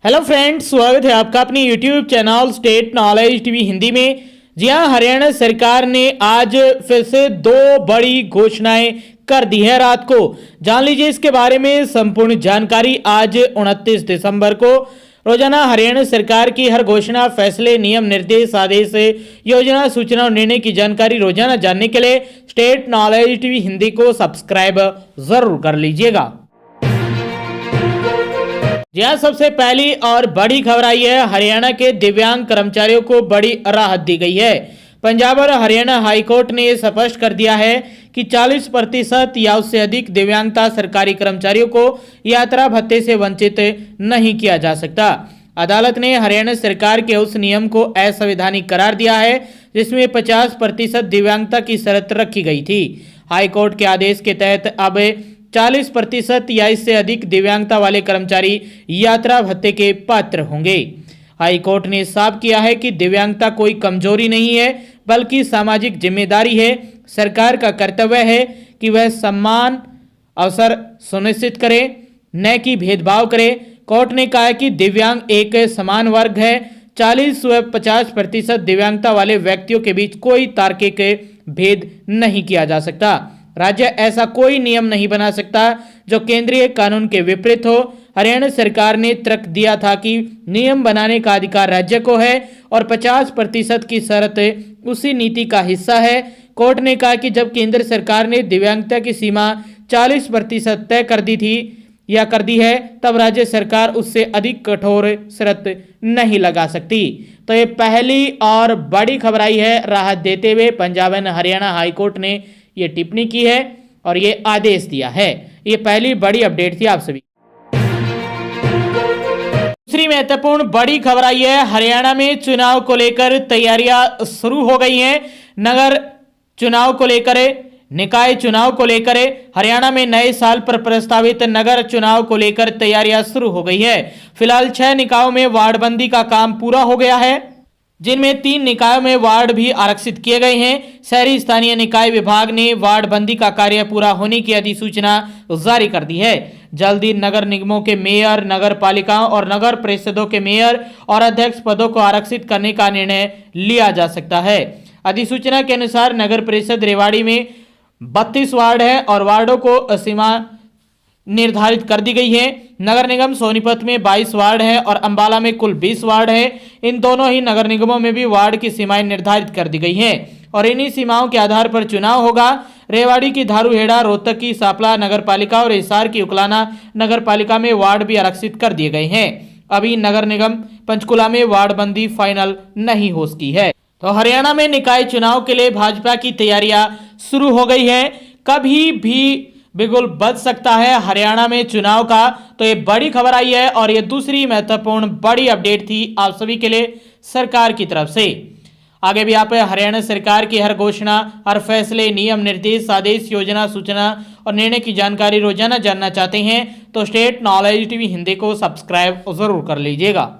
Hello friends, स्वागत है आपका अपनी YouTube channel state knowledge TV Hindi में। जी हां, हरियाणा सरकार ने आज फिर से दो बड़ी घोषणाएं कर दी है रात को। जान लीजिए इसके बारे में संपूर्ण जानकारी। आज 29 दिसंबर को रोजाना हरियाणा सरकार की हर घोषणा, फैसले, नियम, निर्देश, आदेश, योजना, सूचना और निर्णय की जानकारी रोजाना जानने के लिए स्टेट नॉलेज टीवी हिंदी को सब्सक्राइब जरूर कर लीजिएगा। जी हाँ, सबसे पहली और बड़ी खबर आई है, हरियाणा के दिव्यांग कर्मचारियों को बड़ी राहत दी गई है। पंजाब और हरियाणा हाईकोर्ट ने स्पष्ट कर दिया है कि 40% या उससे अधिक दिव्यांगता सरकारी कर्मचारियों को यात्रा भत्ते से वंचित नहीं किया जा सकता। अदालत ने हरियाणा सरकार के उस नियम को असंवैधानिक करार दिया है जिसमें 50% दिव्यांगता की शर्त रखी गई थी। हाईकोर्ट के आदेश के तहत अब 40% या इससे अधिक दिव्यांगता वाले कर्मचारी यात्रा भत्ते के पात्र होंगे। हाईकोर्ट ने साफ किया है कि दिव्यांगता कोई कमजोरी नहीं है बल्कि सामाजिक जिम्मेदारी है। सरकार का कर्तव्य है कि वह समान अवसर सुनिश्चित करे, न कि भेदभाव करे। कोर्ट ने कहा कि दिव्यांग एक समान वर्ग है। 40 व 50% दिव्यांगता वाले व्यक्तियों के बीच कोई तार्किक भेद नहीं किया जा सकता। राज्य ऐसा कोई नियम नहीं बना सकता जो केंद्रीय कानून के विपरीत हो। हरियाणा सरकार ने तर्क दिया था कि नियम बनाने का अधिकार राज्य को है और 50% की शर्त उसी नीति का हिस्सा है। कोर्ट ने कहा कि जब केंद्र सरकार ने दिव्यांगता की सीमा 40% तय कर दी थी या कर दी है, तब राज्य सरकार उससे अधिक कठोर शर्त नहीं लगा सकती। तो ये पहली और बड़ी खबर आई है। राहत देते हुए पंजाब एंड हरियाणा हाईकोर्ट ने ये टिप्पणी की है और ये आदेश दिया है। ये पहली बड़ी अपडेट थी आप सभी। दूसरी महत्वपूर्ण बड़ी खबर आई है, हरियाणा में चुनाव को लेकर तैयारियां शुरू हो गई हैं। नगर चुनाव को लेकर, निकाय चुनाव को लेकर, हरियाणा में नए साल पर प्रस्तावित नगर चुनाव को लेकर तैयारियां शुरू हो गई है। फिलहाल 6 निकायों में वार्डबंदी का काम पूरा हो गया है, जिनमें 3 निकायों में वार्ड भी आरक्षित किए गए हैं। शहरी स्थानीय निकाय विभाग ने वार्डबंदी का कार्य पूरा होने की अधिसूचना जारी कर दी है। जल्द ही नगर निगमों के मेयर, नगर पालिकाओं और नगर परिषदों के मेयर और अध्यक्ष पदों को आरक्षित करने का निर्णय लिया जा सकता है। अधिसूचना के अनुसार नगर परिषद रेवाड़ी में 32 वार्ड है और वार्डों को सीमा निर्धारित कर दी गई है। नगर निगम सोनीपत में 22 वार्ड है और अंबाला में कुल 20 वार्ड है। इन दोनों ही नगर निगमों में भी वार्ड की सीमाएं निर्धारित कर दी गई हैं और इन्हीं सीमाओं के आधार पर चुनाव होगा। रेवाड़ी की धारूहेड़ा, रोहतक की सापला नगर पालिका और हिसार की उकलाना नगर पालिका में वार्ड भी आरक्षित कर दिए गए हैं। अभी नगर निगम पंचकुला में वार्डबंदी फाइनल नहीं हो सकी है। तो हरियाणा में निकाय चुनाव के लिए भाजपा की तैयारियां शुरू हो गई है। कभी भी बिल्कुल बच सकता है हरियाणा में चुनाव का। तो ये बड़ी खबर आई है और ये दूसरी महत्वपूर्ण बड़ी अपडेट थी आप सभी के लिए सरकार की तरफ से। आगे भी आप हरियाणा सरकार की हर घोषणा, हर फैसले, नियम, निर्देश, आदेश, योजना, सूचना और निर्णय की जानकारी रोजाना जानना चाहते हैं तो स्टेट नॉलेज टीवी हिंदी को सब्सक्राइब जरूर कर लीजिएगा।